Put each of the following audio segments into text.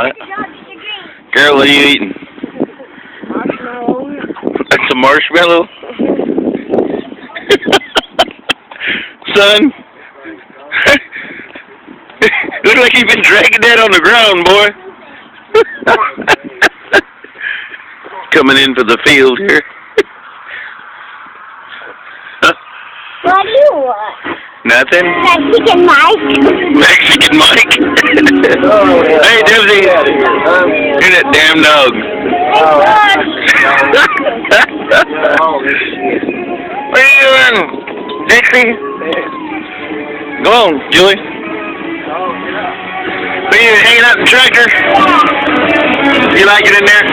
What? Girl, what are you eating? That's a marshmallow? Son? Looks like you've been dragging that on the ground, boy. Coming in for the field here. What do you want? Nothing? Mexican Mike. Mexican Mike? Hey, Dempsey. You're that damn dog. What are you doing, Dixie? Go on, Julie. Are you hanging out in the tractor? You like it in there?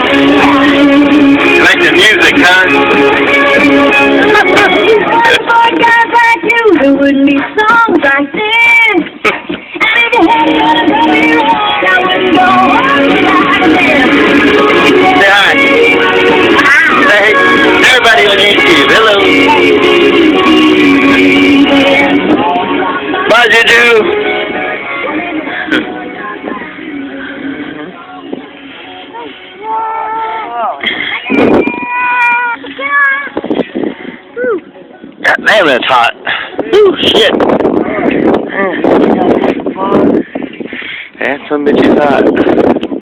You like the music, huh? There wouldn't be songs like this. And if you had it on a baby road, I wouldn't go on like this. Say hi. Say, everybody on YouTube, hello. Bye, Juju. God damn, that's hot. Ooh, shit. That some bitch is hot.